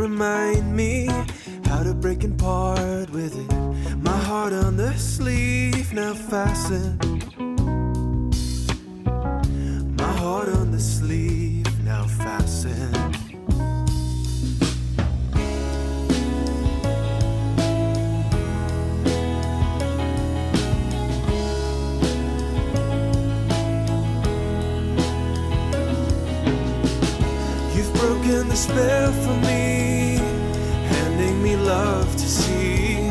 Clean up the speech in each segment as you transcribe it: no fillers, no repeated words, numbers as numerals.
remind me how to break and part with it. My heart on the sleeve now fastened. My heart on the sleeve now fastened. Broken the spell for me, handing me love to see.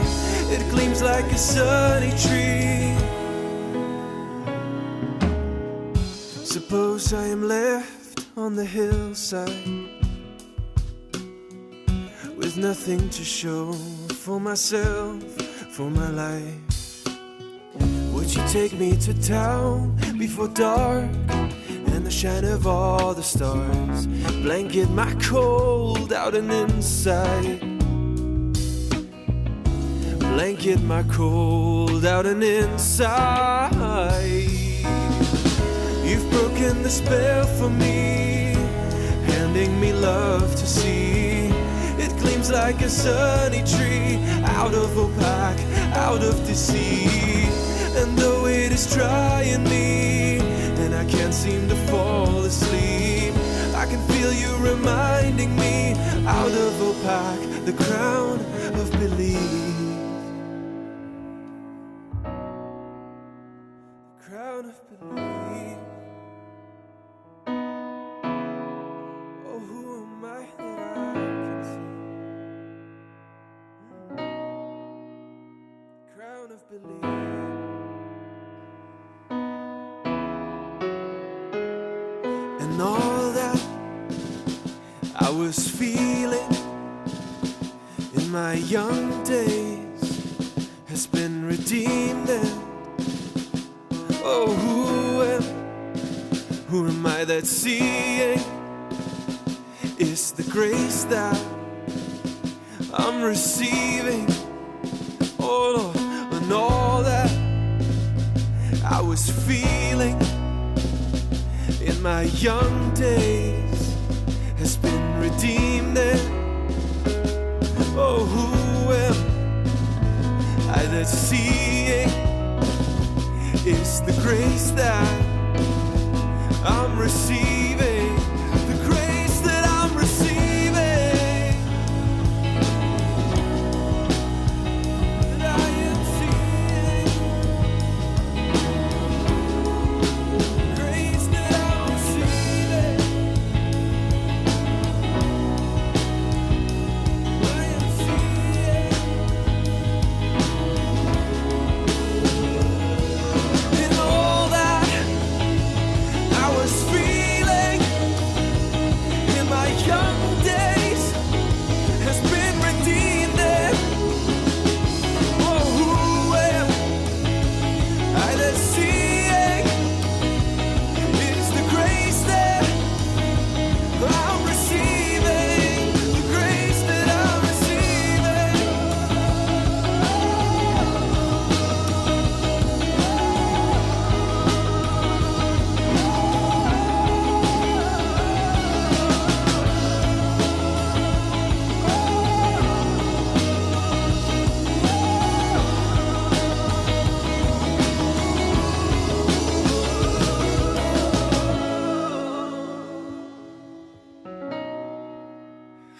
It gleams like a sunny tree. Suppose I am left on the hillside with nothing to show for myself, for my life. Would you take me to town before dark? And the shine of all the stars blanket my cold out and inside. Blanket my cold out and inside. You've broken the spell for me, handing me love to see. It gleams like a sunny tree, out of opaque, out of deceit. And though it is trying me, and I can't seem to fall asleep, I can feel you reminding me, out of opaque, the crown of belief. The crown of belief. Oh, who am I that I can see? The crown of belief. And all that I was feeling in my young days has been redeemed. And oh, who am I that's seeing? It's the grace that I'm receiving. Oh Lord, and all that I was feeling in my young days has been redeemed. And oh, who am I that's seeing? It's the grace that I'm receiving. The grace that I'm receiving, that I am seeing. Grace that I'm receiving, I am seeing. In all that I was feeling in my young days has been redeemed. And oh, who am I that's seeing? It's the grace that I'm receiving, the grace that I'm receiving.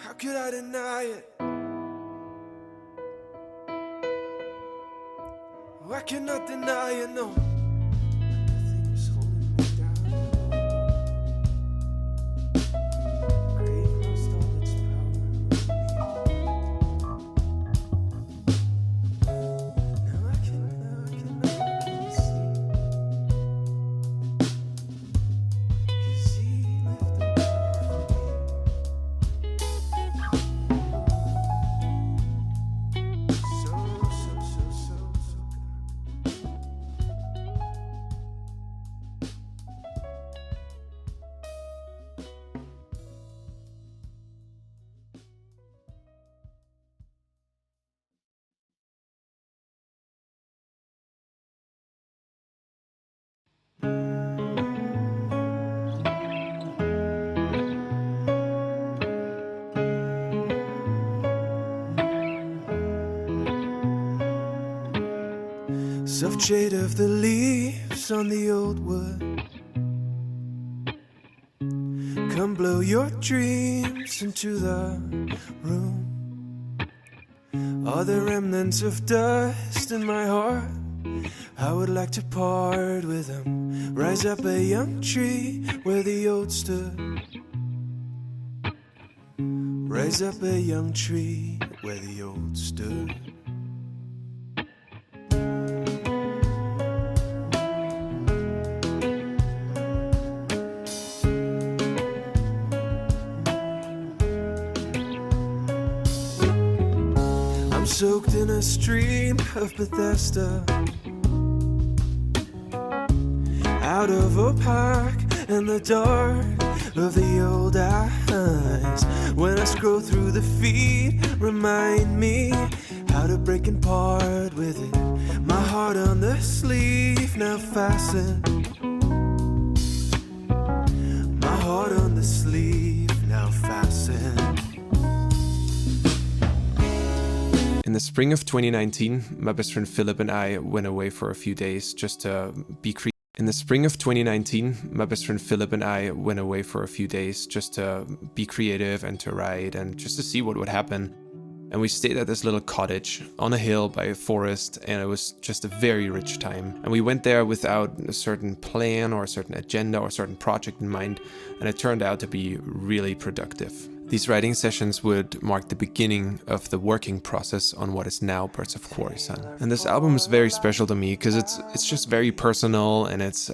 How could I deny it? Oh, I cannot deny it, no. Nothing is holding me down. Grave lost all its power over me. Now I can see. 'Cause he lifted me for me. So good. soft shade of the leaves on the old wood. Come blow your dreams into the room. Are there remnants of dust in my heart? I would like to part with them. Rise up a young tree where the old stood. Rise up a young tree where the old stood. I'm soaked in a stream of Bethesda, out of a park in the dark of the old eyes. When I scroll through the feed, remind me how to break and part with it. My heart on the sleeve now fastened. My heart on the sleeve now fastened. In the spring of 2019, my best friend Philip and I went away for a few days just to be creative. In the spring of 2019, my best friend Philip and I went away for a few days just to be creative and to write and just to see what would happen. And we stayed at this little cottage on a hill by a forest, and it was just a very rich time. And we went there without a certain plan or a certain agenda or a certain project in mind, and it turned out to be really productive. These writing sessions would mark the beginning of the working process on what is now Birds of Quarrysun. And this album is very special to me because it's just very personal, and it's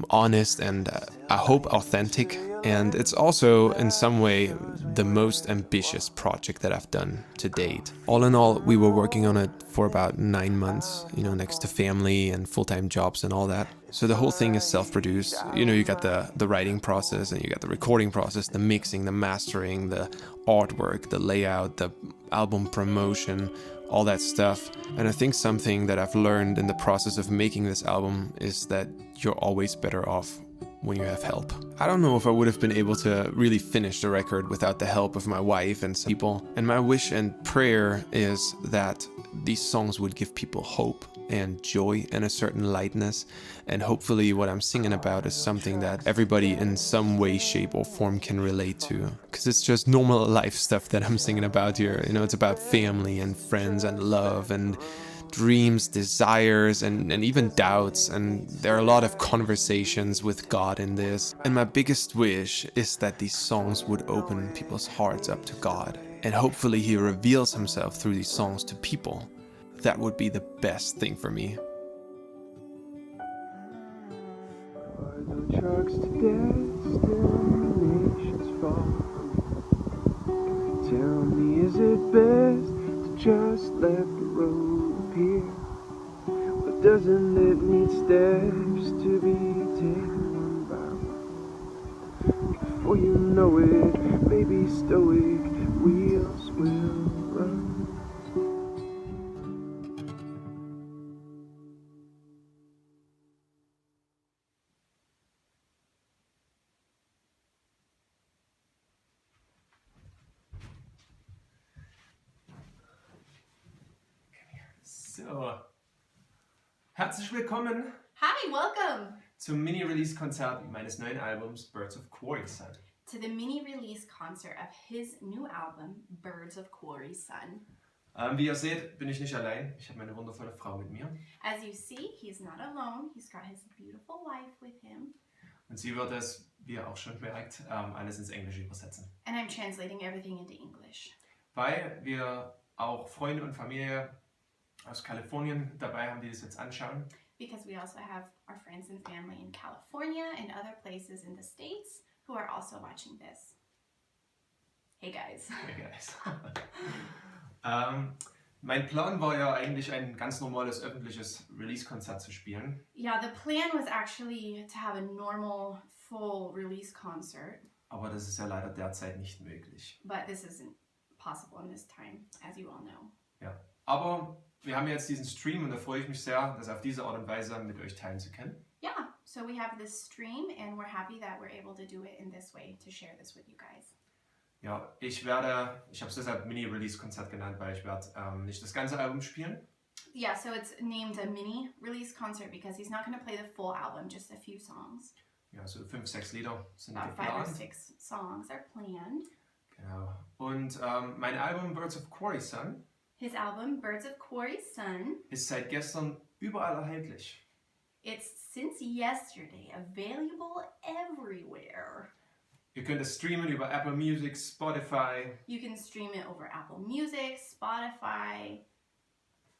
honest and I hope authentic. And it's also in some way the most ambitious project that I've done to date. All in all, we were working on it for about 9 months, next to family and full-time jobs and all that. So the whole thing is self-produced. You got the writing process, and you got the recording process, the mixing, the mastering, the artwork, the layout, the album promotion, all that stuff. And I think something that I've learned in the process of making this album is that you're always better off when you have help. I don't know if I would have been able to really finish the record without the help of my wife and some people. And my wish and prayer is that these songs would give people hope and joy and a certain lightness. And hopefully what I'm singing about is something that everybody in some way, shape or form can relate to. Because it's just normal life stuff that I'm singing about here. It's about family and friends and love and dreams, desires, and even doubts, and there are a lot of conversations with God in this. And my biggest wish is that these songs would open people's hearts up to God, and hopefully He reveals Himself through these songs to people. That would be the best thing for me. Trucks to destinations far. Tell me, is it best to just let the road appear? Or doesn't it need steps to be taken one by one? Before you know it, maybe stoic wheels will run. So, herzlich willkommen. Hi, welcome zum Mini-Release-Konzert meines neuen Albums Birds of Quarrysun. To the mini-release concert of his new album, Birds of Quarrysun. Wie ihr seht, bin ich nicht allein. Ich habe meine wundervolle Frau mit mir. As you see, he's not alone. He's got his beautiful wife with him. Und sie wird es, wie ihr auch schon merkt, alles ins Englische übersetzen. And I'm translating everything into English. Weil wir auch Freunde und Familie aus Kalifornien dabei haben, die das jetzt anschauen. Because we also have our friends and family in California and other places in the States who are also watching this. Hey guys. Hey guys. Mein Plan war ja eigentlich ein ganz normales öffentliches Release-Konzert zu spielen. Yeah, the plan was actually to have a normal full release concert. Aber das ist ja leider derzeit nicht möglich. But this isn't possible in this time, as you all know. Ja, aber wir haben jetzt diesen Stream und da freue ich mich sehr, das auf diese Art und Weise mit euch teilen zu können. Yeah, so we have this stream and we're happy that we're able to do it in this way, to share this with you guys. Ja, ich habe es deshalb Mini-Release-Konzert genannt, weil ich werde nicht das ganze Album spielen. Yeah, so it's named a Mini-Release-Konzert because he's not going to play the full album, just a few songs. Ja, so 5, 6 Lieder sind About 5 or geplant. 6 songs are planned. Genau. Und mein Album Birds of Quarrysun His album, Birds of Quarrysun, ist seit gestern überall erhältlich. it's since yesterday available everywhere. Ihr könnt es streamen über Apple Music, Spotify, You can stream it over Apple Music, Spotify,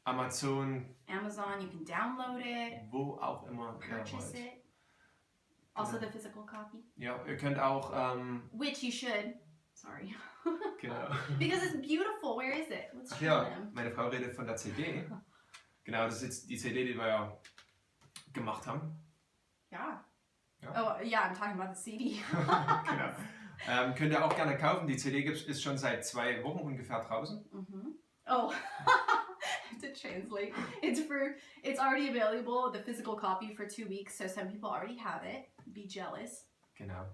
Amazon, Amazon. You can download it, wo auch immer ihr purchase wollt. it. Also Genau. the physical copy, Ja, ihr könnt auch, which you should. Sorry. genau. Because it's beautiful. Where is it? Let's Ach show ja, them. meine Frau redet von der CD. Genau, das ist jetzt die CD, die wir ja gemacht haben. Yeah. Ja. Oh, yeah, I'm talking about the CD. Genau. Könnt ihr auch gerne kaufen. Die CD ist schon seit 2 Wochen ungefähr draußen. Oh, to translate, it's already available, the physical copy, for 2 weeks, so some people already have it. Be jealous. Genau.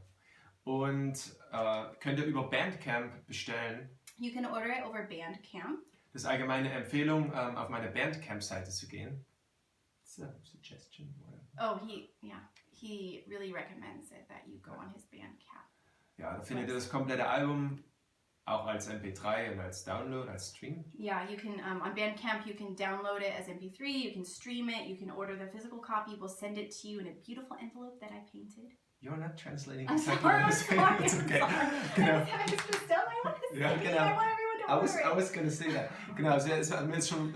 Und könnt ihr über Bandcamp bestellen. You can order it over Bandcamp. Das ist allgemeine Empfehlung, auf meine Bandcamp-Seite zu gehen. It's a suggestion. Oh, he really recommends it that you go on his Bandcamp. Ja, da findet ihr das komplette Album auch als MP3 und als Download, als Stream. Yeah, you can, on Bandcamp, you can download it as MP3, you can stream it, you can order the physical copy, we'll send it to you in a beautiful envelope that I painted. You're not translating I'm exactly sorry, what I'm I'm saying. sorry, It's I'm okay. sorry. Genau. I was just done my honest Ja, thinking. genau. I want everyone to I order it. was gonna say that. Genau, das haben wir jetzt schon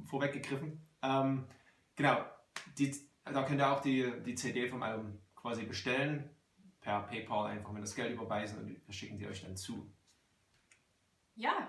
vorweggegriffen. Genau, da könnt ihr auch die CD vom Album quasi bestellen. Per PayPal einfach mit das Geld überweisen und wir schicken die euch dann zu. Yeah.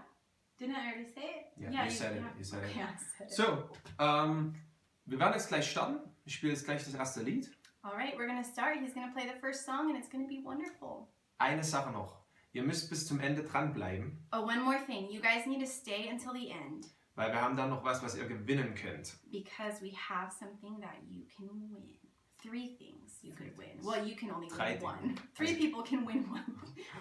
Didn't I already say it? Yeah, you said it, you said it. Okay, I said it. So, wir werden jetzt gleich starten. Ich spiele jetzt gleich das erste Lied. All right, we're going to start. He's going to play the first song and it's going to be wonderful. Eine Sache noch. Ihr müsst bis zum Ende dranbleiben, Oh, one more thing. You guys need to stay until the end weil wir haben dann noch was ihr gewinnen könnt. because we have something that you can win. 3 things you could win. Well, you can only 3 win one. Dinge. 3 people can win one.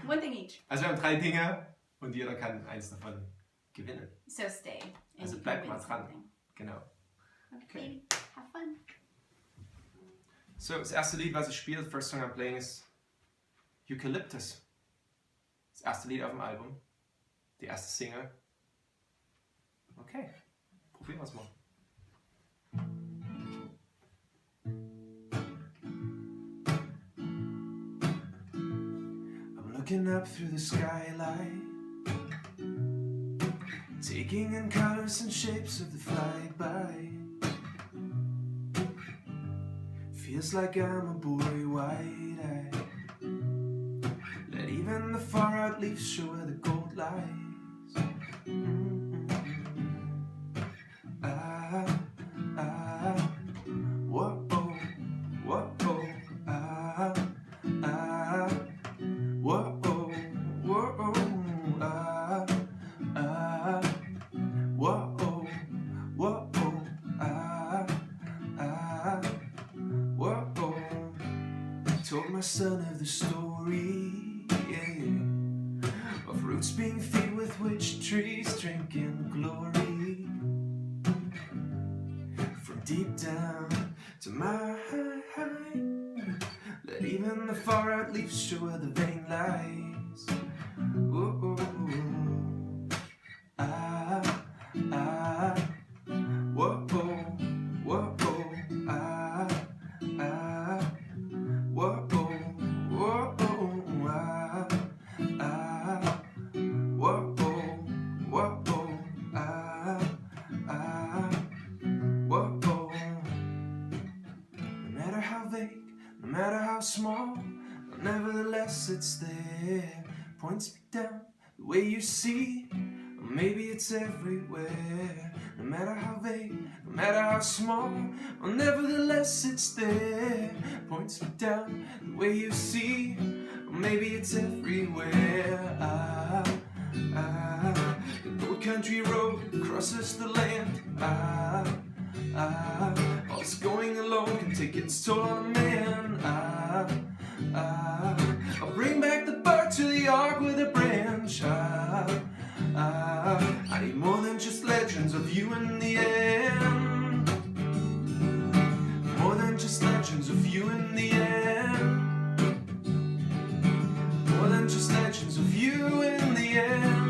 One thing each. Also wir haben 3 Dinge und jeder kann eins davon gewinnen. So stay. And Also you can bleibt win mal dran. something. Genau. Okay. Have fun. So, das erste Lied, was ich spiele, the first song I'm playing is Eucalyptus. Das erste Lied auf dem Album. Die erste Single. Okay, probieren wir es mal. I'm looking up through the skylight, taking in colors and shapes of the flyby. Feels like I'm a boy wide-eyed. Let even the far-out leaves show where the gold lies. Whoa, whoa, whoa, whoa, whoa. Told my son of the story, yeah, of roots being filled with witch trees, drinking glory from deep down to my high. Let even the far out leaves show where the vein lies. Whoa, whoa, whoa, whoa, whoa, whoa. No matter how vague, no matter how small, but nevertheless it's there. Points me down the way you see, or maybe it's everywhere. No matter how vague, no matter how small, well, nevertheless it's there. Points me down the way you see, or maybe it's everywhere. The old country road crosses the land. All this going alone can take its toll on a man. I'll bring back the bark to the ark with a branch. I need more than just legends of you in the end. More than just legends of you in the end. More than just legends of you in the end.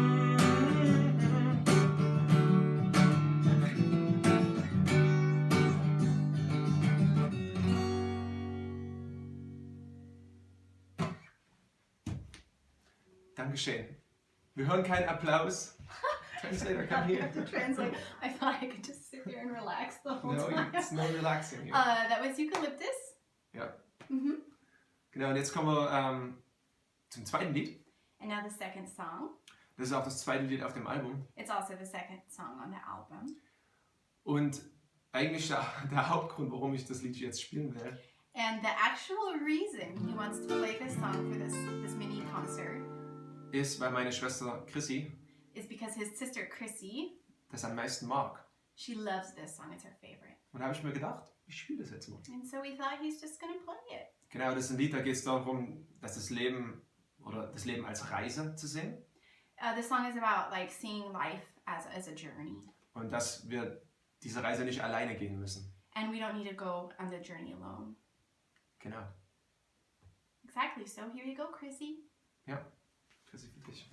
Dankeschön. Wir hören keinen Applaus. Translator, come I here. have to translate. I thought I could just sit here and relax the whole No, time. it's no relaxing here. That was Eucalyptus. Ja. Mhm. Genau, und jetzt kommen wir zum zweiten Lied. And now the second song. Das ist auch das zweite Lied auf dem Album. It's also the second song on the album. Und eigentlich der Hauptgrund, warum ich das Lied jetzt spielen will, And the actual reason he wants to play this song for this mini concert ist, weil meine Schwester Chrissy is because his sister Chrissy, das am meisten mag. she loves this song. It's her favorite. Und da habe ich mir gedacht, ich spiele das jetzt mal. And so we thought he's just gonna play it. Genau, das ist ein Lied, da geht es darum, dass das Leben als Reise zu sehen. The song is about like seeing life as a journey. Und dass wir diese Reise nicht alleine gehen müssen. And we don't need to go on the journey alone. Genau. Exactly. So here you go, Chrissy. Ja, Chrissy für dich.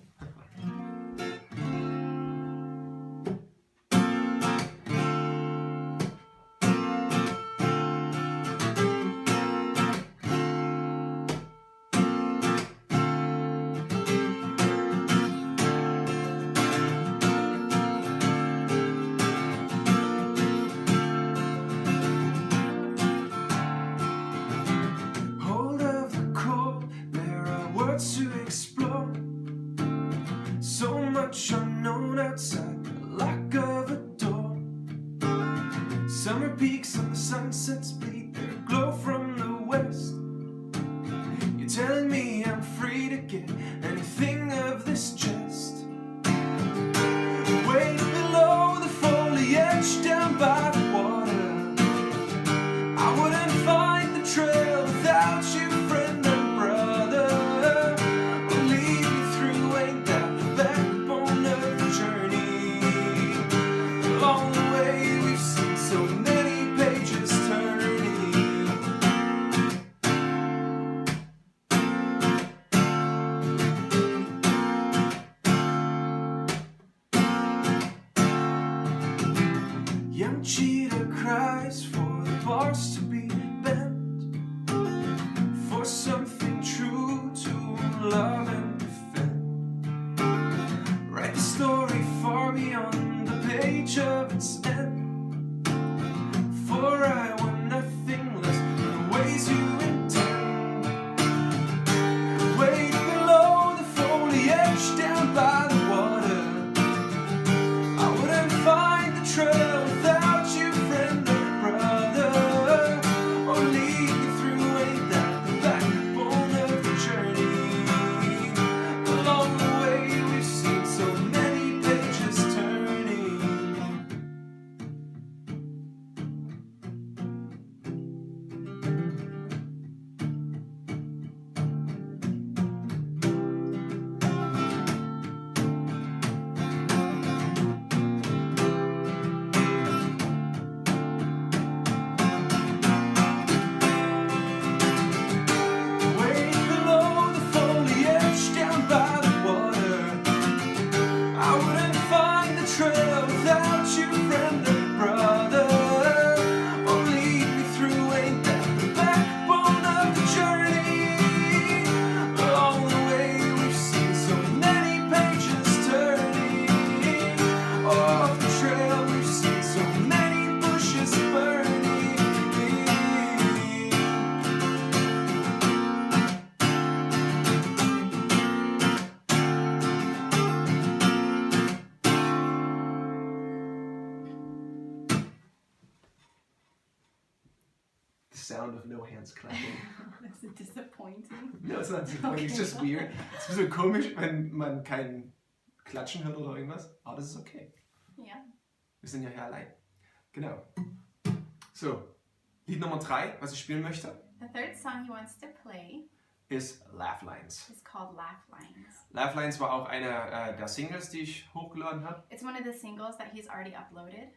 Hold of the core, there are words to explore. So much unknown outside the lock of a door. Summer peaks and the sunsets bleed their glow from the west. You're telling me I'm free to get anything of this chest. Way below the foliage down by the water, I wouldn't find the trail without you, friend and brother. Or lead me through, ain't that the backbone of the journey? Along the way we've seen so many pages turning. Young cheetah cries for the bars to be bent, for something true to love and defend. Write the story far beyond the page of its end, for I want nothing less than the ways you intend. Way below the foliage down by the water, I wouldn't find the trail without you, friend and brother. Or lead me through, ain't that the backbone of the journey? Along the way we've seen so many pages turning. Way below the foliage down by the water, I wouldn't find the trail without you, friend and brother. Or lead me through, ain't that the backbone of the journey? Along the way we've seen so many pages turning. Off the trail we've seen so many bushes burning. The sound of no hands clapping. That's disappointing. No, it's not disappointing, it's Okay. just weird. Es ist ein bisschen komisch, wenn man kein Klatschen hört oder irgendwas, aber das ist okay. Yeah. Wir sind ja hier allein. Genau. So, Lied Nummer 3, was ich spielen möchte, The third song he wants to play ist Laugh Lines. It's called Laugh Lines. Laugh Lines war auch eine der Singles, die ich hochgeladen habe. It's one of the singles that he's already uploaded.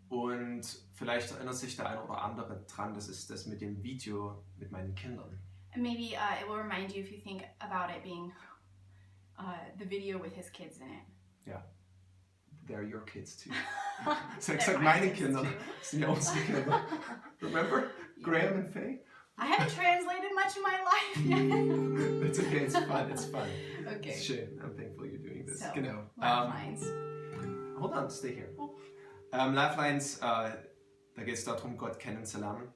Und vielleicht erinnert sich der eine oder andere dran, das ist das mit dem Video mit meinen Kindern. And maybe it will remind you if you think about it being the video with his kids in it. Ja, they're your kids too. Ich They're sag my meine kids Kinder, too. das sind ja unsere Kinder. Remember? Graham and Faye? I haven't translated much in my life yet. It's okay, it's fun, it's fun. Okay. It's schön, I'm thankful you're doing this. So, Genau. Lifelines. Hold on, stay here. Lifelines, da geht es darum, Gott kennenzulernen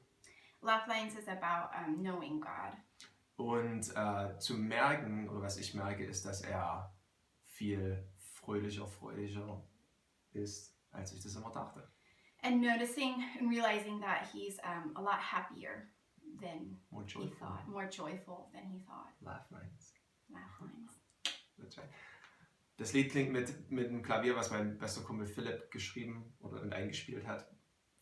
Lifelines is about knowing God. und zu merken, oder was ich merke, ist, dass er viel fröhlicher ist, als ich das immer dachte. And noticing and realizing that he's a lot happier than More he joyful. thought, more joyful than he thought. Lifelines. Lifelines. That's right. Das Lied klingt mit dem Klavier, was mein bester Kumpel Philipp geschrieben und eingespielt hat,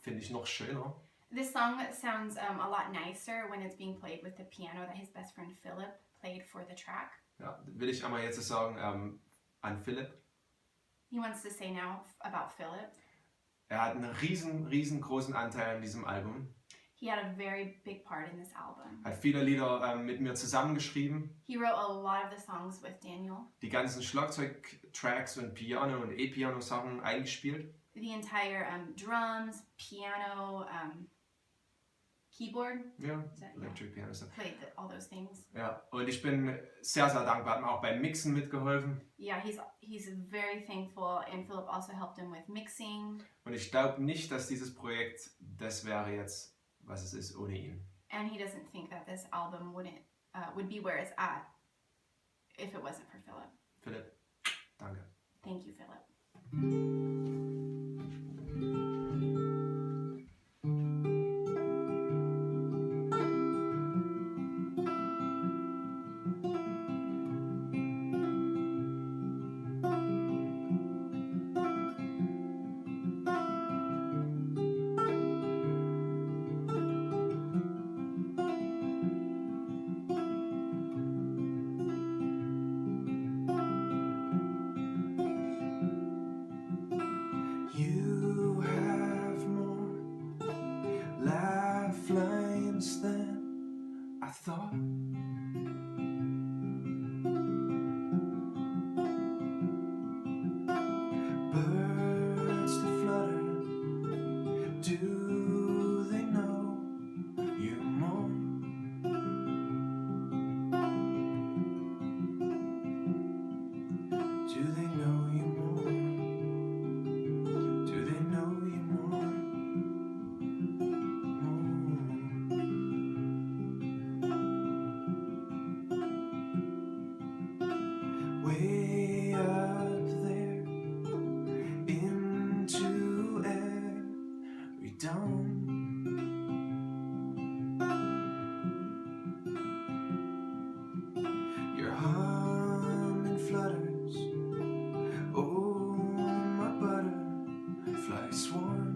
finde ich noch schöner. This song sounds a lot nicer when it's being played with the piano that his best friend Philip played for the track. Ja, will ich einmal jetzt sagen an Philipp. He wants to say now about Philip. Er hat einen riesengroßen Anteil an diesem Album. He had a very big part in this album. Hat viele Lieder mit mir zusammengeschrieben. He wrote a lot of the songs with Daniel. Die ganzen Schlagzeugtracks und Piano- und E-Piano-Sachen eingespielt. The entire drums, piano, keyboard, Ja, Is that- Electric Piano. played all those things. Ja, und ich bin sehr dankbar, hat mir auch beim Mixen mitgeholfen. Yeah, he's very thankful, and Philip also helped him with mixing. Und ich glaube nicht, dass dieses Projekt das wäre jetzt, was es ist, ohne ihn. And he doesn't think that this album would be where it's at if it wasn't for Philip. Philipp, danke. Thank you, Philip. You have more lifelines than I thought. Birds to flutter, do they know you more? Do they know you more? Do they know you more? Way up there into every dawn. Your humming flutters. Oh, my butterfly swarm.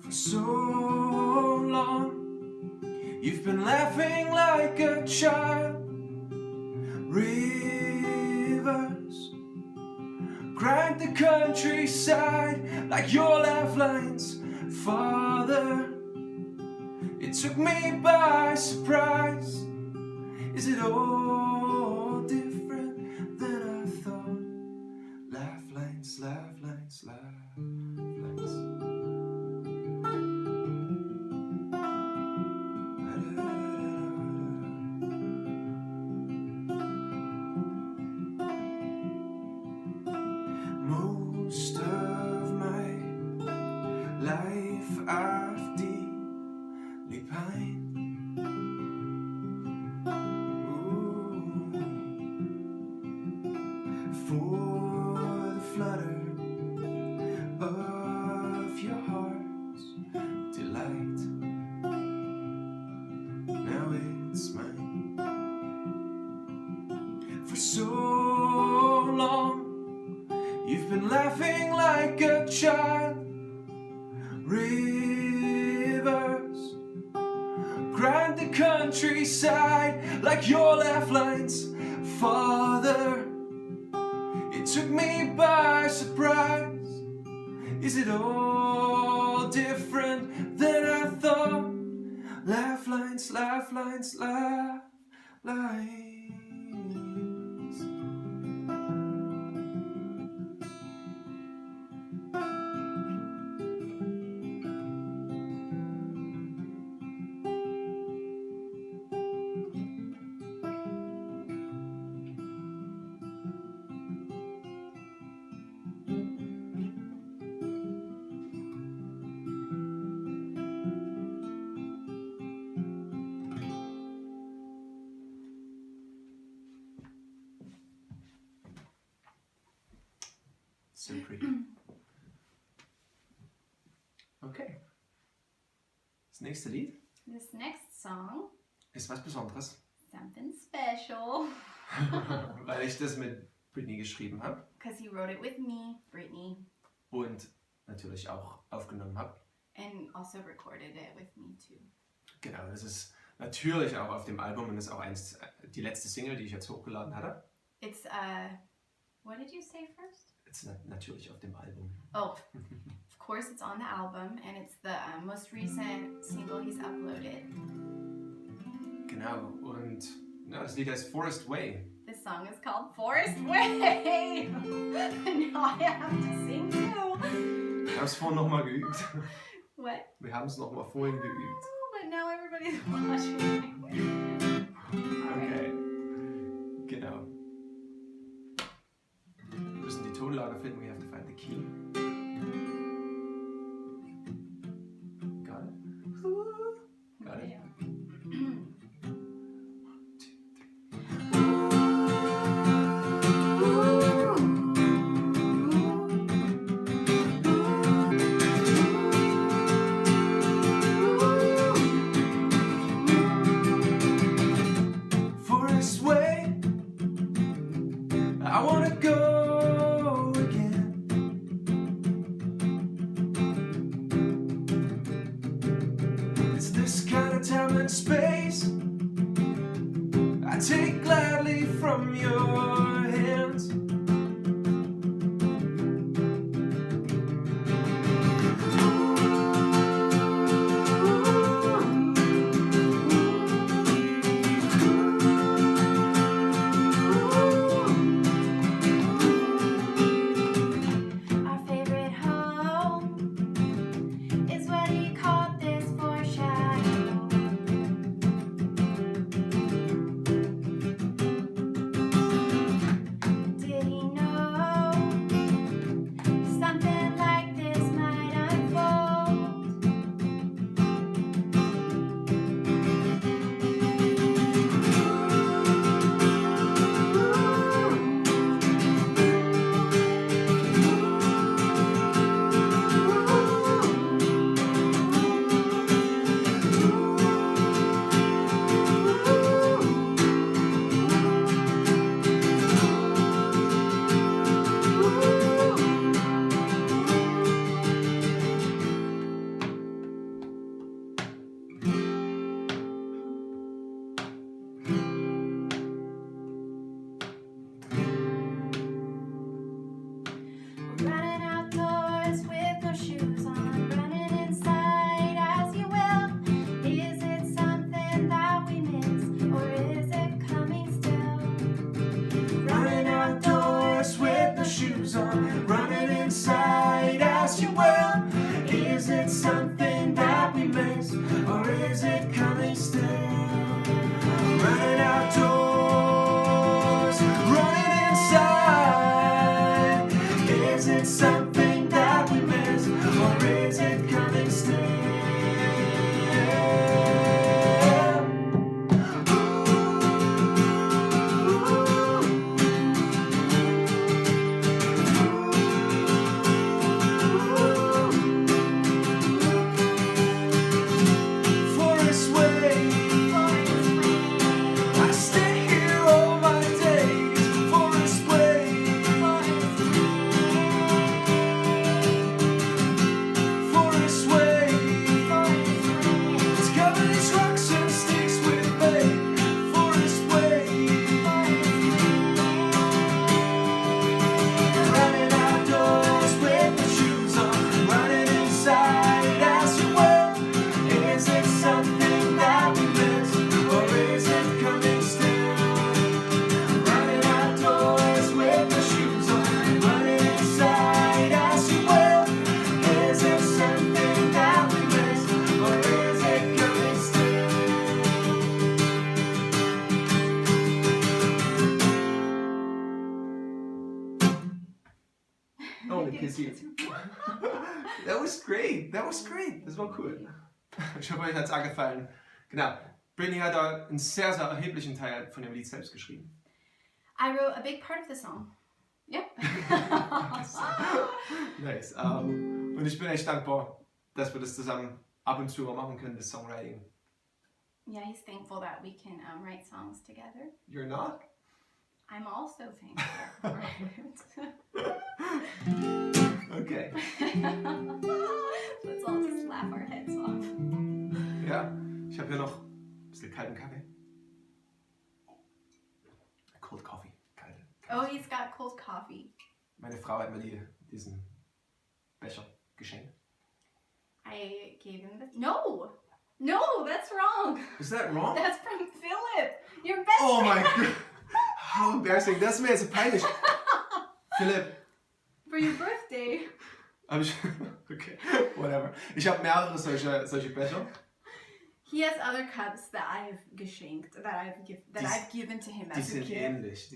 For so long, you've been laughing like a child. Rivers grind the countryside like your lifelines, Father. It took me by surprise. Is it all different than I thought? Lifelines, lifelines, lifelines. Most of my life I've deeply pined. Ooh. For the flutter of your heart's delight. for so long. You've been laughing like a child. Rivers grind the countryside like your laugh lines, Father. It took me by surprise. Is it all different than I thought? Laugh lines, laugh lines, laugh lines. So pretty. Okay. Das nächste Lied This next song, ist was Besonderes, something special. weil ich das mit Britney geschrieben habe Because he wrote it with me, Brittany, und natürlich auch aufgenommen habe. and also recorded it with me too. Genau, das ist natürlich auch auf dem Album und ist auch die letzte Single, die ich jetzt hochgeladen hatte. It's, what did you say first? Ist natürlich auf dem Album. Oh, of course it's on the album, and it's the most recent single he's uploaded. Genau, und ja, das Lied heißt Forest Way. This song is called Forest Way! Now I have to sing too. Wir haben es vorhin nochmal geübt. What? Wir haben es nochmal vorhin geübt. Oh, but now everybody's watching. Okay, genau. Wir müssen die Tonlage finden, we have to find the key. Got it? Got it? Yeah. Forest Way, I wanna go again. It's this kind of time and space I take gladly from your hands. Our favorite home is what he called this foreshadow. Did he know something like this might unfold? Running outdoors with no shoes on, running inside as you will. Is it something that we miss, or is it coming still? Running outdoors with no shoes on, running inside as you will. Is it something that we miss, or is it coming still? Running outdoors, running inside. Is it something that we miss, or is it coming still? Forest Way, I stay here all my days. vorne, Kissy. That was great. Das war cool. Ich hoffe, euch hat es gefallen. Genau. Brittany hat da einen sehr, sehr erheblichen Teil von dem Lied selbst geschrieben. I wrote a big part of the song. Yep. Nice. Und ich bin echt dankbar, dass wir das zusammen ab und zu mal machen können, das Songwriting. Yeah, he's thankful that we can write songs together. You're not? I'm also thankful for it. Okay. Let's all just laugh our heads off. Ja, ich habe hier noch ein bisschen kalten Kaffee. Cold Coffee. Kalte. Oh, he's got cold coffee. Meine Frau hat mir diesen Becher geschenkt. I gave him this. No, that's wrong. Is that wrong? That's from Philip, your best Oh friend. my god. How embarrassing. Das ist mir jetzt so peinlich. Philipp. For your birthday. Okay, whatever. Ich habe mehrere solche Becher. He has other cups that I've geschenkt, that I've given to him Die as a sind gift. ähnlich.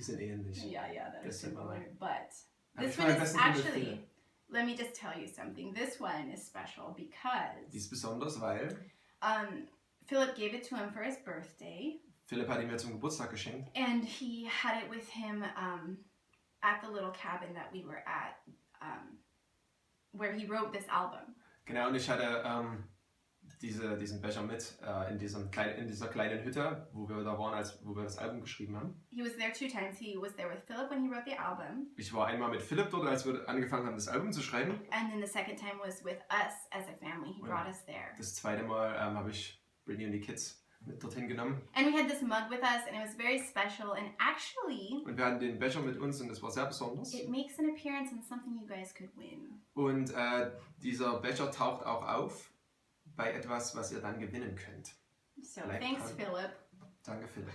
Yeah, that is Das sind similar. wir. But Aber this ich one meine, is das sind gute actually, Filme. let me just tell you something. This one is special Die because ist besonders, weil Philip gave it to him for his birthday. Philipp hat ihn mir zum Geburtstag geschenkt. And he had it with him at the little cabin that we were at, where he wrote this album. Genau, und ich hatte diesen Becher mit in dieser kleinen Hütte, wo wir da waren, wo wir das Album geschrieben haben. He was there 2 times. He was there with Philip when he wrote the album. Ich war einmal mit Philipp dort, als wir angefangen haben, das Album zu schreiben. And then the second time was with us as a family. He brought us there. Das zweite Mal habe ich Brittany und die Kids mit dorthin genommen. And we had this mug with us and it was very special. And actually, Und wir hatten den Becher mit uns und das war sehr besonders. it makes an appearance in something you guys could win. Und dieser Becher taucht auch auf bei etwas, was ihr dann gewinnen könnt. So Like thanks, how- Philip. Danke, Philipp.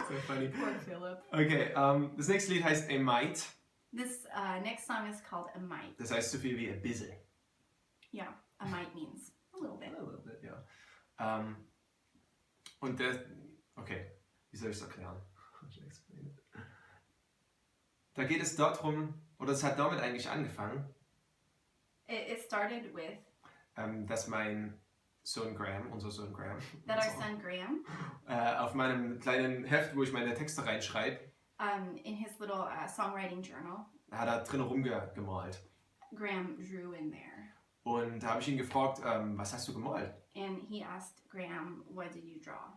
So funny. Poor Philip. Okay, das nächste Lied heißt A Mite. This next song is called A Mite. Das heißt so viel wie a busy. Yeah, a mite means a little bit. A little bit, ja. Und okay, wie soll ich es erklären? Da geht es darum, oder es hat damit eigentlich angefangen, It started with dass mein Sohn Graham, unser Sohn Graham, that our son Graham, auf meinem kleinen Heft, wo ich meine Texte reinschreibe, in his little songwriting journal, hat er drin rumgemalt. Graham drew in there. Und da habe ich ihn gefragt, was hast du gemalt? And he asked Graham, what did you draw?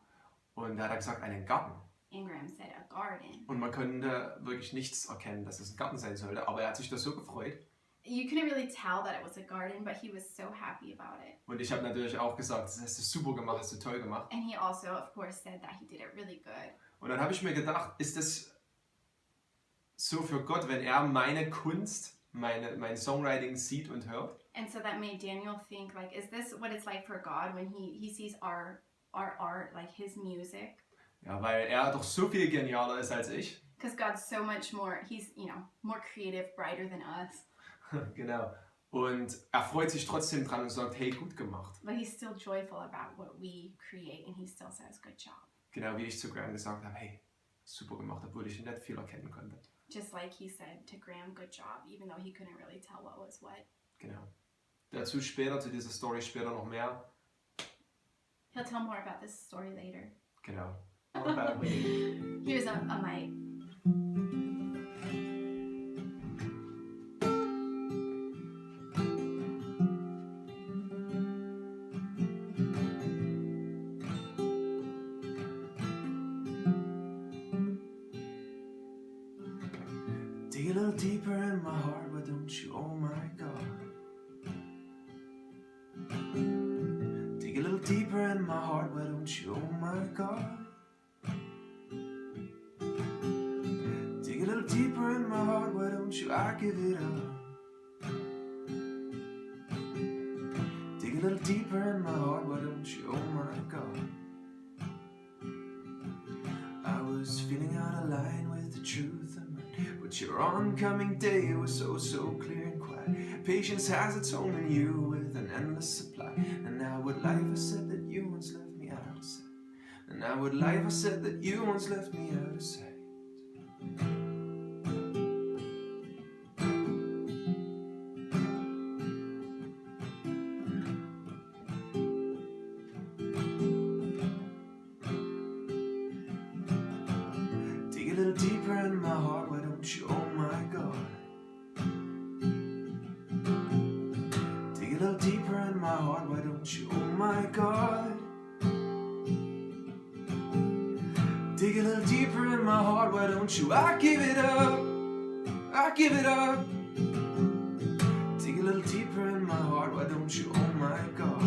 Und da hat er gesagt, einen Garten. And Graham said, a garden. Und man konnte wirklich nichts erkennen, dass es ein Garten sein sollte, aber er hat sich da so gefreut. You couldn't really tell that it was a garden, but he was so happy about it. Und ich habe natürlich auch gesagt, das hast du super gemacht, hast du toll gemacht. And he also, of course, said that he did it really good. Und dann habe ich mir gedacht, ist das so für Gott, wenn er meine Kunst, mein Songwriting sieht und hört? And so that made Daniel think, like, is this what it's like for God when he sees our art, like his music? Ja, weil er doch so viel genialer ist als ich. Because God's so much more, he's, more creative, brighter than us. Genau. Und er freut sich trotzdem dran und sagt, hey, gut gemacht. But he's still joyful about what we create and he still says, good job. Genau wie ich zu Graham gesagt habe, hey, super gemacht, obwohl ich nicht viel erkennen konnte. Just like he said to Graham, good job, even though he couldn't really tell what was what. Genau. Dazu später, zu dieser Story später noch mehr. He'll tell more about this story later. Genau. More about Wegen. Here's a mite. Dig a little deeper in my heart, but don't you, oh my God. Dig a little deeper in my heart, but don't you, oh my God. Dig a little deeper in my heart, why don't you, I give it up. Dig a little deeper in my heart, why don't you, oh my God. I was feeling out of line with the truth of mine, but your oncoming day was so, so clear and quiet. Patience has its home in you with an endless supply. And now would life have said that you once left me out of sight. And now would life have said that you once left me out of sight. little deeper in my heart, why don't you, oh my God. Dig a little deeper in my heart, why don't you, oh my God. Dig a little deeper in my heart, why don't you, I give it up, I give it up. Dig a little deeper in my heart, why don't you, oh my God.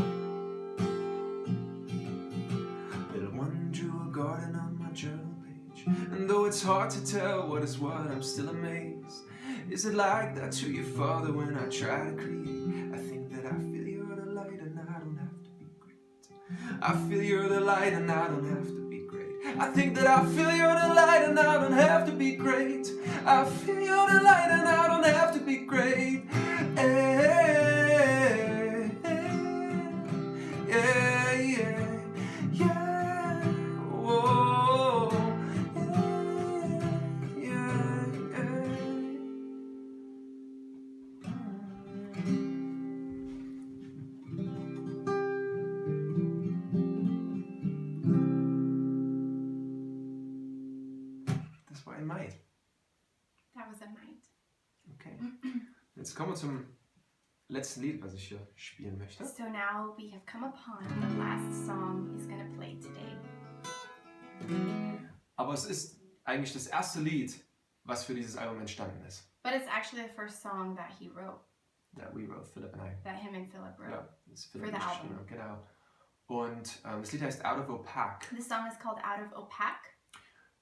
Little one drew a garden on my journal page, and though it's hard to tell what is what, I'm still amazed. Is it like that to your father when I try to create? I think that I feel you're the light and I don't have to be great. I feel you're the light and I don't have to be great. I think that I feel you're the light and I don't have to be great. I feel you're the light and I don't have to be great. Yeah, yeah, yeah. Whoa. Yeah, yeah, Das war ein Might. That was a might. Okay. Jetzt kommen wir zum letzten Lied, was ich hier spielen möchte. So now we have come upon the last song he's going to play today. Aber es ist eigentlich das erste Lied, was für dieses Album entstanden ist. But it's actually the first song that he wrote, That we wrote, Philip and I. that him and Philip wrote. Ja, das Philip For the geschrieben, album. genau. Und das Lied heißt Out of Opaque. The song is called Out of Opaque,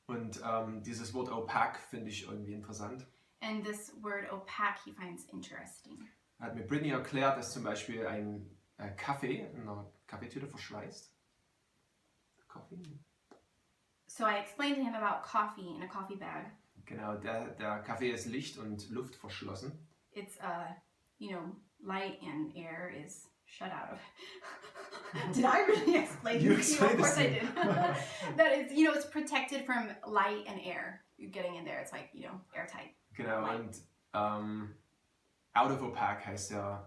Und dieses Wort Opaque finde ich irgendwie interessant. and this word opaque he finds interesting. Hat mir Britney erklärt, dass zum Beispiel ein Kaffee in einer Kaffeetüte verschweißt. Coffee? So I explained to him about coffee in a coffee bag. Genau, der Kaffee ist licht- und luftverschlossen. It's light and air is shut out of. Did I really explain You this to you? Of explained course this I did. That is, it's protected from light and air. You're getting in there, it's like, airtight. Genau, Light. und Out of Opaque heißt ja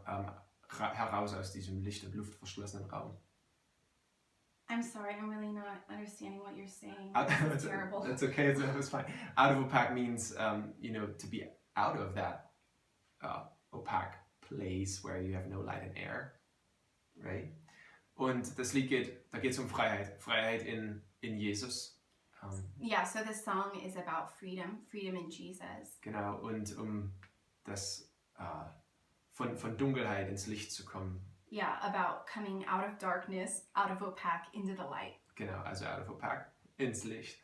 heraus aus diesem licht- und luftverschlossenen Raum. I'm sorry, I'm really not understanding what you're saying. That's This is terrible. That's okay, it's fine. Out of Opaque means, to be out of that opaque place where you have no light and air, right? Und das Lied da geht es um Freiheit. Freiheit in Jesus. Yeah, so the song is about freedom in Jesus. Genau, und um das von Dunkelheit ins Licht zu kommen. Yeah, about coming out of darkness, out of opaque, into the light. Genau, also out of Opaque ins Licht.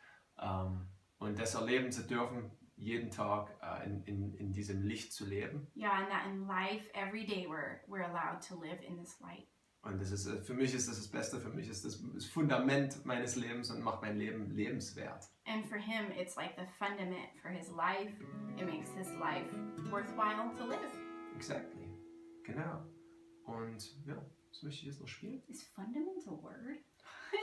Und das erleben zu dürfen, jeden Tag in diesem Licht zu leben. Yeah, and that in life, every day we're allowed to live in this light. Und das ist, für mich ist das Beste, für mich ist das Fundament meines Lebens und macht mein Leben lebenswert. And for him, it's like the fundament for his life. It makes his life worthwhile to live. Exactly, genau. Und ja, das möchte ich jetzt noch spielen. Is fundament a word?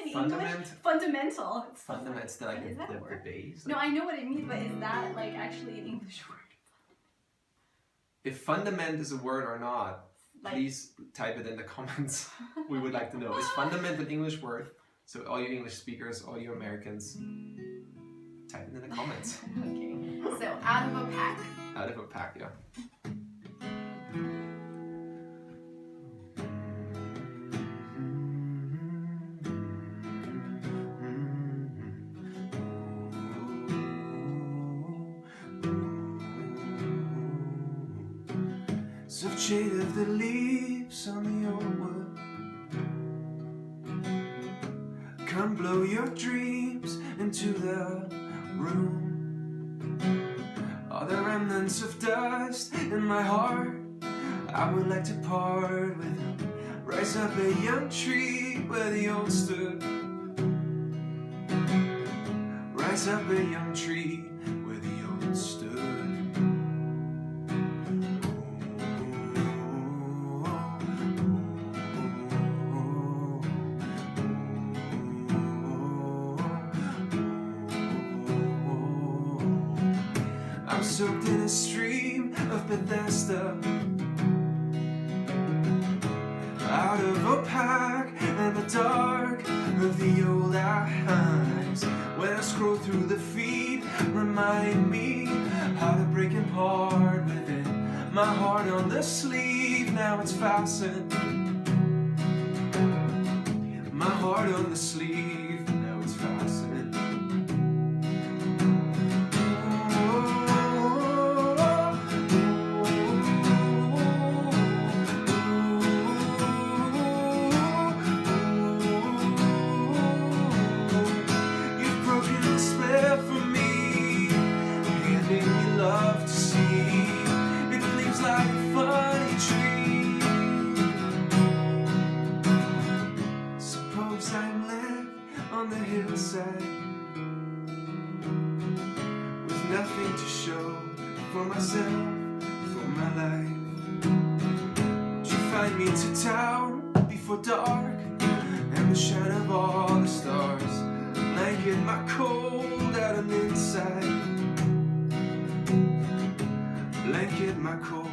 In Fundament. English? Fundamental. Fundamental's like Is that a the word? base. No, I know what it means, but is that like actually an English word? If fundament is a word or not, Like- please type it in the comments. We would like to know. Is fundament an English word? So all you English speakers, all you Americans, type it in the comments. Okay. So out of opaque. Out of Opaque, ja. Soft shade of the leaves on the old wood. Come blow your dreams into the room. Are there remnants of dust in my heart? I would like to part with them. Rise up a young tree where the old stood. Rise up a young tree where the old stood. I'm soaked in a stream of Bethesda, out of opaque and the dark of the old eye. stars. When I scroll through the feed, remind me how to break and part with it. My heart on the sleeve, now it's fastened. My heart on the sleeve, now it's fastened. You've broken the spell for me, handing me love to see. It gleams like a funny tree. Suppose I'm left on the hillside with nothing to show for myself, for my life. You find me to town before dark, and the shine of all the stars blanket my cold out and inside. Blanket my cold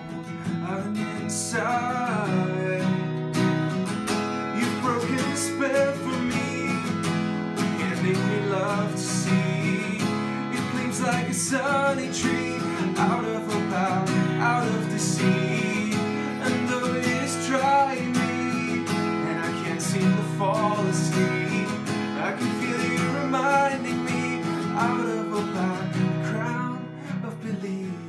out and inside. You've broken the spell for me, handing me love to see. It gleams like a sunny tree, out of a bow, out of the sea. And though it is trying me, and I can't seem to fall asleep, I can feel you reminding me, out of a bow, the crown of belief.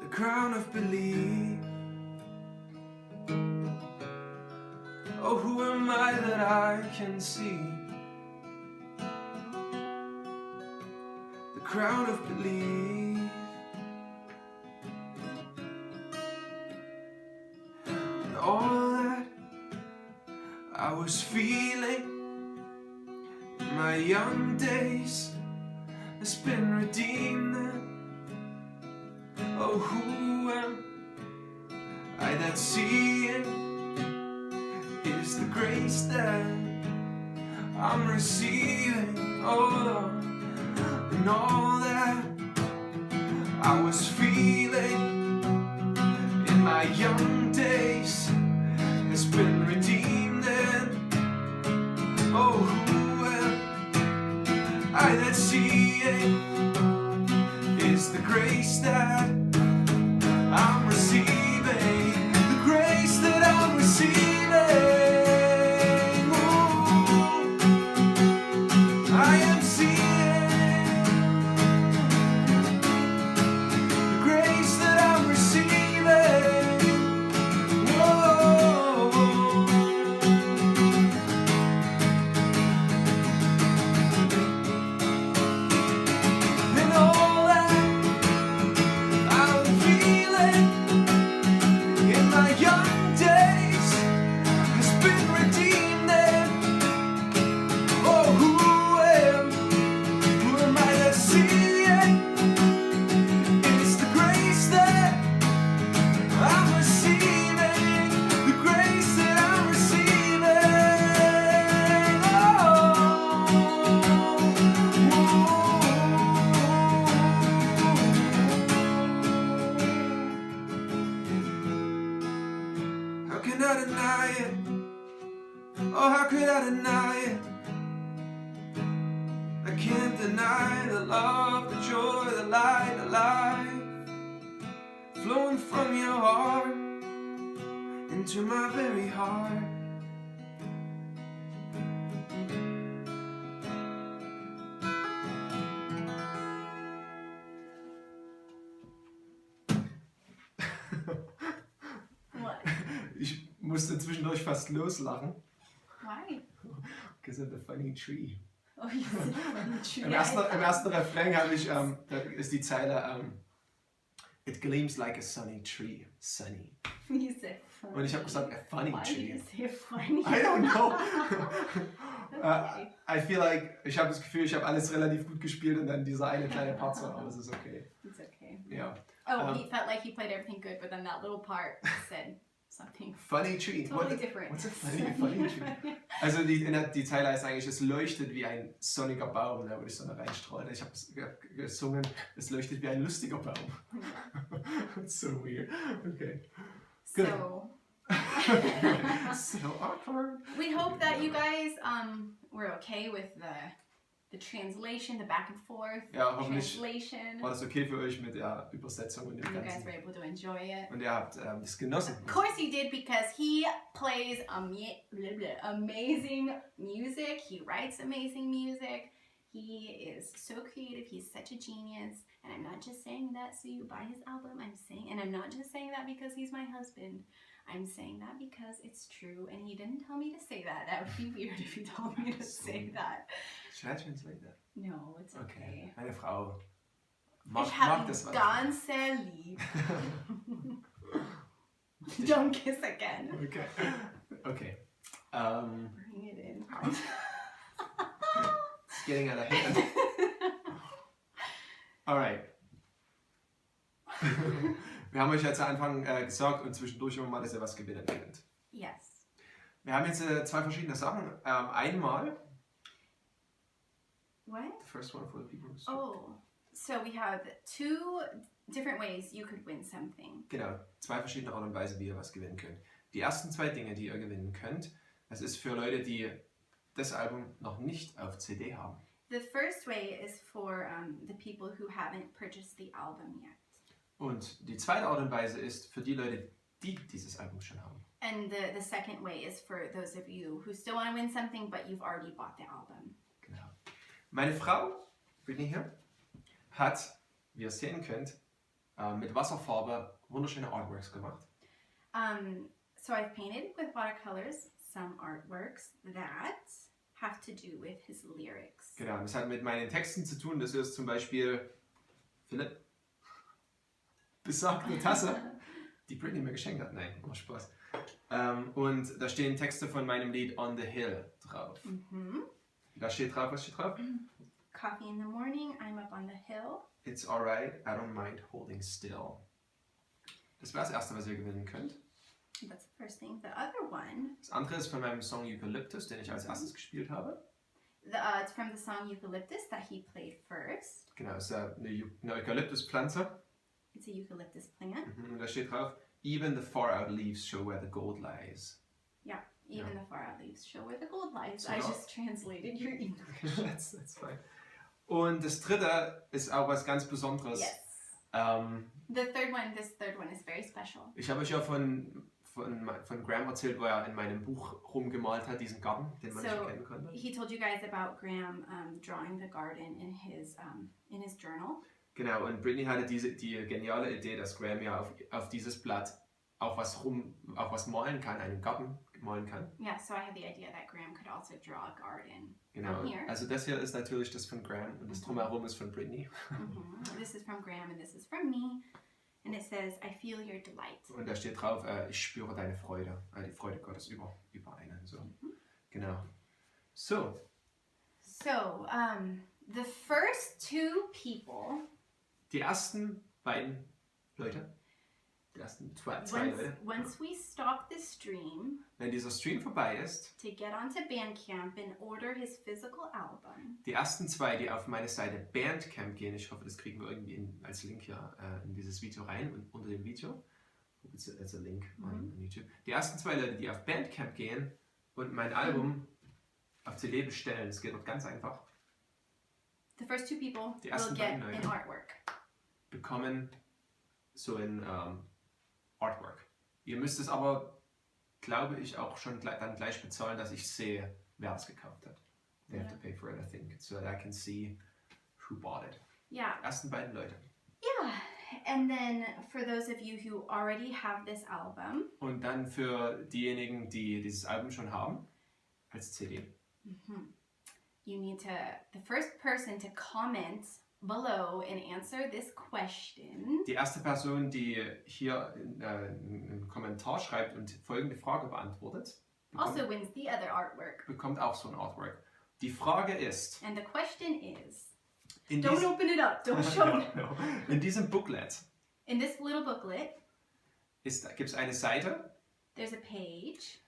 The crown of belief. Oh, who am I that I can see? The crown of belief. And all that I was feeling in my young days has been redeemed now. Oh, who am I that's seeing? Is the grace that I'm receiving. Oh, and all that I was feeling in my young days has been redeemed then. Oh, who am I that's seeing? Is the grace that I'm receiving. The grace that I'm receiving. I am seeing the grace that I'm receiving. Whoa. And all that I'm feeling in my young days has been redeemed then. Oh, who am I that's seeing? It's the grace that I'm receiving. The grace that I'm receiving. How can I deny it? Oh, how could I deny it? I can't deny the love, the joy, the light, the life flowing from your heart into my very heart. What? Ich musste zwischendurch fast loslachen. Why? Because of the funny tree. Oh, you said funny tree. Im ersten Refrain habe ich, da ist die Zeile It gleams like a sunny tree. Sunny. You said funny. Und ich habe gesagt, a funny Why tree. did you say funny? I don't know. Okay. I feel like, ich habe das Gefühl, ich habe alles relativ gut gespielt und dann dieser eine kleine Part so, aber es ist okay. It's okay. Ja. Oh, he felt like he played everything good, but then that little part said something Funny tree. totally different. What's a funny tree? Also die Zeile heißt eigentlich, es leuchtet wie ein sonniger Baum, da wo die Sonne reinstrahlt. Ich habe gesungen, es leuchtet wie ein lustiger Baum. It's so weird. Okay. Good. So, So awkward. We hope that you guys were okay with the translation, the back and forth Ja, hoffentlich translation. war das okay für euch mit der Übersetzung und dem You guys Ganzen. were able to enjoy it. Und ihr habt es genossen. Of course you did, because he plays amazing music. He writes amazing music. He is so creative. He's such a genius. And I'm not just saying that so you buy his album. And I'm not just saying that because he's my husband. I'm saying that because it's true. And he didn't tell me to say that. That would be weird if he told me to say that. Should I translate that? No, it's okay. Meine Frau Ich mag hab das, was ganz sehr lieb. Don't kiss again. Okay. Okay. Bring it in. It's getting out of hand. Alright. Wir haben euch ja zu Anfang gesagt und zwischendurch immer mal, dass ihr was gewinnen könnt. Yes. Wir haben jetzt zwei verschiedene Sachen. Einmal, What? the first one for the people who Oh, so we have 2 different ways you could win something. Genau, zwei verschiedene Art und Weise, wie ihr was gewinnen könnt. Die ersten 2 Dinge, die ihr gewinnen könnt, das ist für Leute, die das Album noch nicht auf CD haben. The first way is for the people who haven't purchased the album yet. Und die zweite Art und Weise ist für die Leute, die dieses Album schon haben. And the second way is for those of you who still want to win something, but you've already bought the album. Genau. Meine Frau, Brittany hier, hat, wie ihr sehen könnt, mit Wasserfarbe wunderschöne Artworks gemacht. So I've painted with watercolors some artworks that have to do with his lyrics. Genau, das hat mit meinen Texten zu tun. Das ist zum Beispiel Philipp besagte Tasse, die Brittany mir geschenkt hat. Nein, nur Spaß. Und da stehen Texte von meinem Lied On the Hill drauf. Da steht drauf, was steht drauf? Coffee in the morning, I'm up on the hill. It's alright, I don't mind holding still. Das wäre das erste, was ihr gewinnen könnt. That's the first thing. The other one, Das andere ist von meinem Song Eucalyptus, den ich als erstes gespielt habe. it's from the song Eucalyptus that he played first. Genau, es ist eine Eukalyptuspflanze. It's a eucalyptus plant. Und da steht drauf, even the far out leaves show where the gold lies. Yeah, even the far out leaves show where the gold lies. So I now- just translated your English. that's fine. Und das dritte ist auch was ganz Besonderes. Yes. This third one is very special. Ich habe euch ja von Graham erzählt, wo er in meinem Buch rumgemalt hat, diesen Garten, den man nicht So erkennen konnte. he told you guys about Graham drawing the garden in his journal. Genau, und Brittany hatte die geniale Idee, dass Graham ja auf dieses Blatt auch was malen kann, einen Garten malen kann. Yeah, so I had the idea that Graham could also draw a garden Genau, from here. also das hier ist natürlich das von Graham und das drumherum ist von Brittany. This is from Graham and this is from me. And it says, I feel your delight. Und da steht drauf, ich spüre deine Freude, die Freude Gottes über einen. So. Genau. So, So, the first 2 people, die ersten beiden Leute, die ersten zwei Leute, once we stop the stream, wenn dieser Stream vorbei ist, to get onto Bandcamp and order his physical album, die ersten 2, die auf meine Seite Bandcamp gehen, ich hoffe, das kriegen wir irgendwie als Link hier in dieses Video rein und unter dem Video. It's a link on YouTube. Die ersten 2 Leute, die auf Bandcamp gehen und mein Album auf CD bestellen, das geht dort ganz einfach, the first 2 people Die will ersten get beiden an Leute. artwork. bekommen so ein Artwork. Ihr müsst es aber, glaube ich, auch schon dann gleich bezahlen, dass ich sehe, wer es gekauft hat. They have to pay for it, I think, so that I can see who bought it. Yeah, Ersten beiden Leute. yeah. And then for those of you who already have this album, Und dann für diejenigen, die dieses Album schon haben, als CD. you need to, the first person to comment below and answer this question. Die erste Person, die hier einen Kommentar schreibt und folgende Frage beantwortet, Also wins the other artwork. bekommt auch so ein Artwork. Die Frage ist, And the question is, in don't diesem, open it up, don't show it. in diesem Booklet In this little booklet, gibt es eine Seite, there's a page,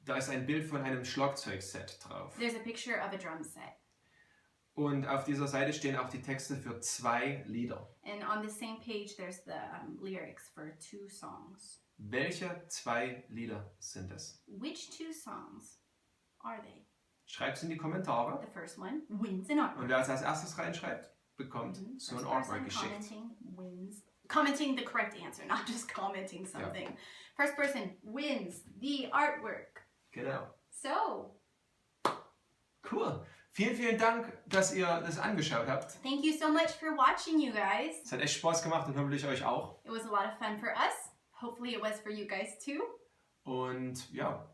da ist ein Bild von einem Schlagzeugset drauf. there's a picture of a drum set. Und auf dieser Seite stehen auch die Texte für 2 Lieder. And on the same page, there's the lyrics for 2 songs. Welche 2 Lieder sind es? Which 2 songs are they? Schreib's in die Kommentare. The first one wins an artwork. Und wer es als erstes reinschreibt, bekommt so ein First Artwork person geschickt. commenting wins. Commenting the correct answer, not just commenting something. Ja. First person wins the artwork. Genau. So, Cool. Vielen, vielen Dank, dass ihr das angeschaut habt. thank you so much for watching, you guys. Es hat echt Spaß gemacht und hoffentlich euch auch. It was a lot of fun for us. Hopefully it was for you guys too. Und ja,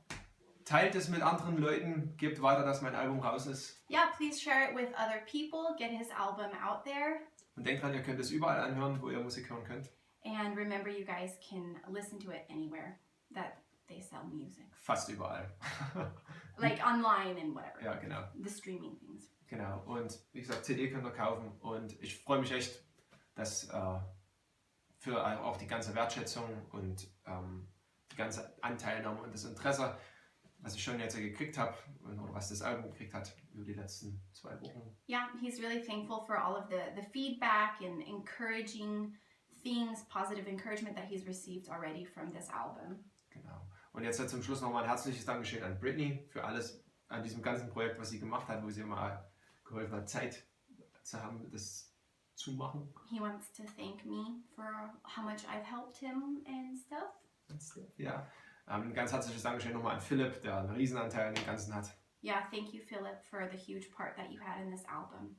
teilt es mit anderen Leuten, gebt weiter, dass mein Album raus ist. Yeah, please share it with other people. Get his album out there. Und denkt dran, ihr könnt es überall anhören, wo ihr Musik hören könnt. And remember, you guys can listen to it anywhere that they sell music. Fast überall. Like online and whatever. Ja, genau. The streaming things. Genau. Und wie gesagt, CD könnt ihr kaufen. Und ich freue mich echt, dass für auch die ganze Wertschätzung und die ganze Anteilnahme und das Interesse, was ich schon jetzt gekriegt habe und was das Album gekriegt hat über die letzten 2 Wochen. Yeah, he's really thankful for all of the feedback and encouraging things, positive encouragement that he's received already from this album. Genau. Und jetzt zum Schluss nochmal ein herzliches Dankeschön an Britney für alles an diesem ganzen Projekt, was sie gemacht hat, wo sie immer geholfen hat, Zeit zu haben, das zu machen. He wants to thank me for how much I've helped him and stuff. Ja. Ein ganz herzliches Dankeschön nochmal an Philipp, der einen Riesenanteil an dem Ganzen hat. Yeah, thank you, Philip, for the huge part that you had in this album.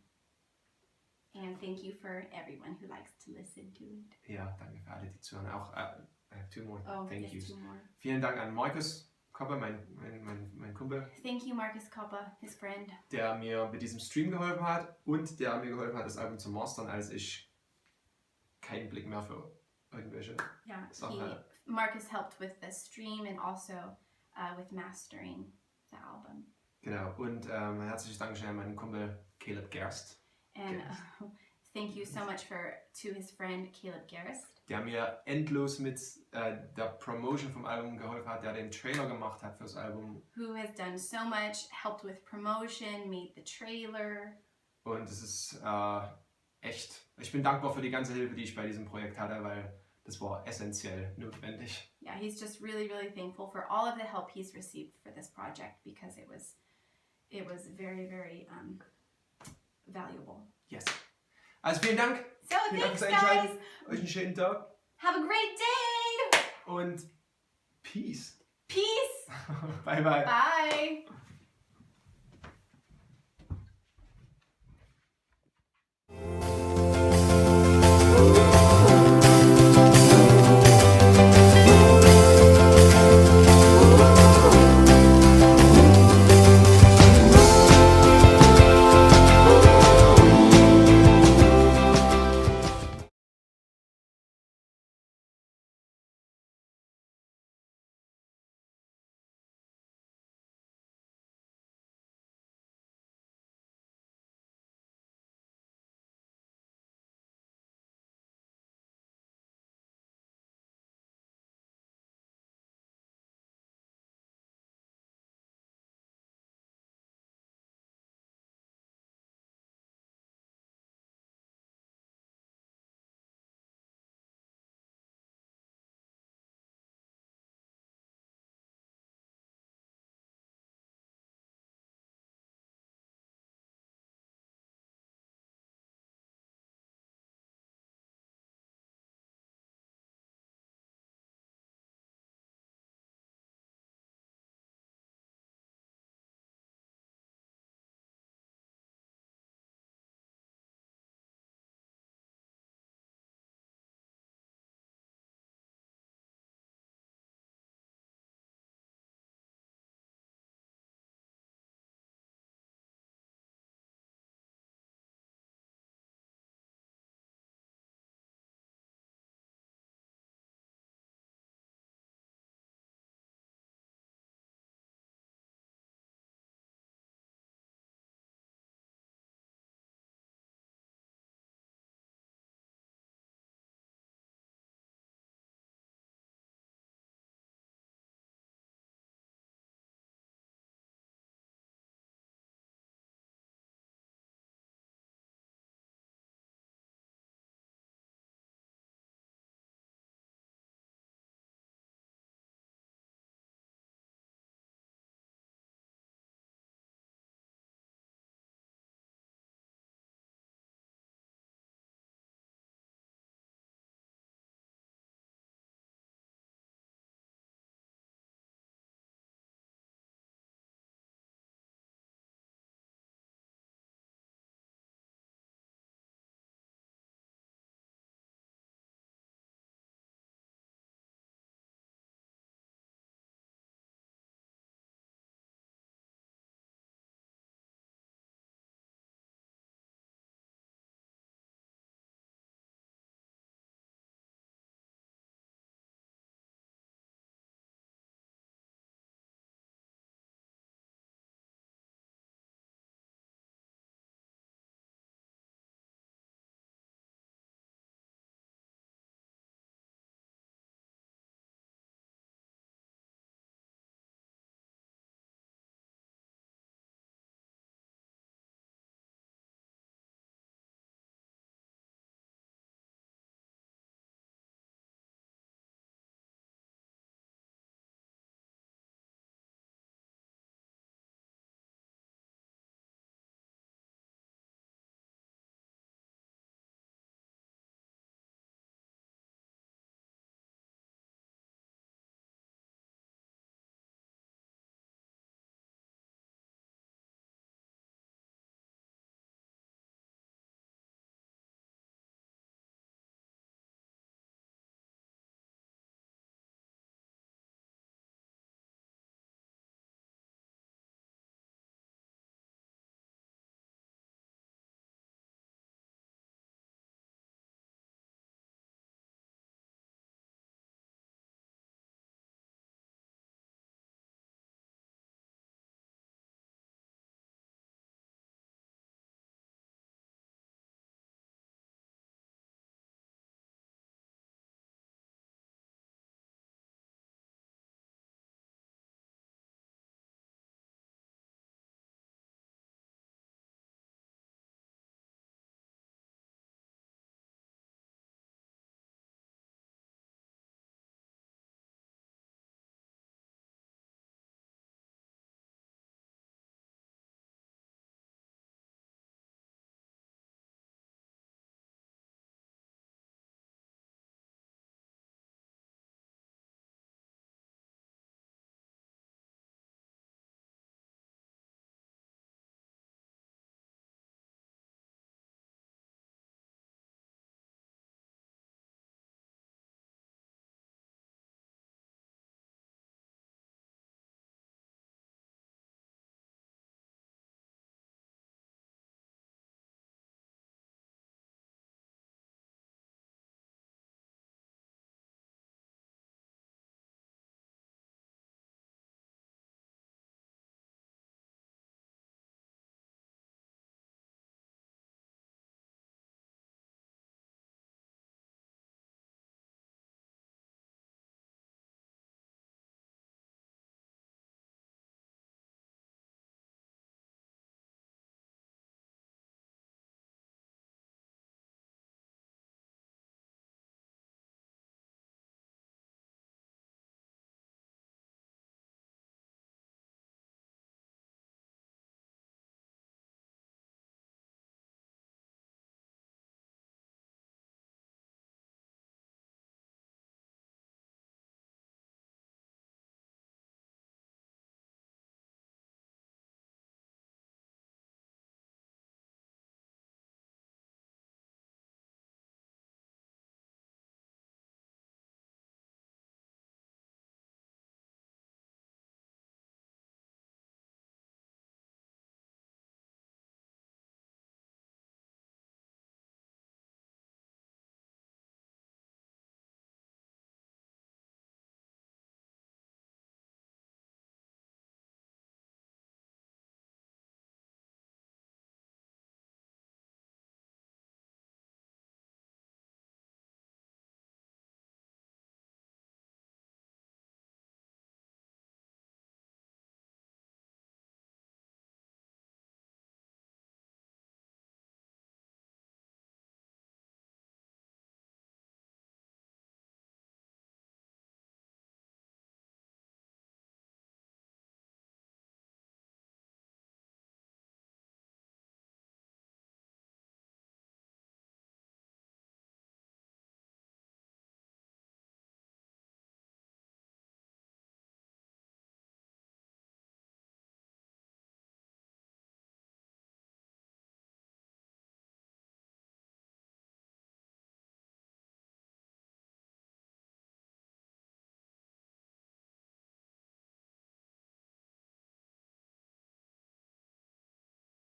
And thank you for everyone who likes to listen to it. Ja, danke für alle, die zuhören. Auch I have 2 more thank yes, yous. 2 more. Vielen Dank an Markus Kopper, mein Kumpel, Thank you, Marcus Coppa, his friend. der mir mit diesem Stream geholfen hat und der mir geholfen hat, das Album zu mastern, als ich keinen Blick mehr für irgendwelche Yeah, Sachen hatte. Marcus helped with the stream and also with mastering the album. Genau, und ein herzliches Dankeschön an meinen Kumpel Caleb Gerst, And Yes. thank you so much to his friend Caleb Garrist, der mir endlos mit der Promotion vom Album geholfen hat, der den Trailer gemacht hat fürs Album. who has done so much, helped with promotion, made the trailer. Und es ist echt, ich bin dankbar für die ganze Hilfe, die ich bei diesem Projekt hatte, weil das war essentiell notwendig. Yeah, he's just really, really thankful for all of the help he's received for this project because it was very, very valuable. Yes. Also vielen Dank. So Vielen Dank thanks, fürs guys. Einschalten. Euch einen schönen Tag. Have a great day. Und Peace. Peace. Bye bye. Bye.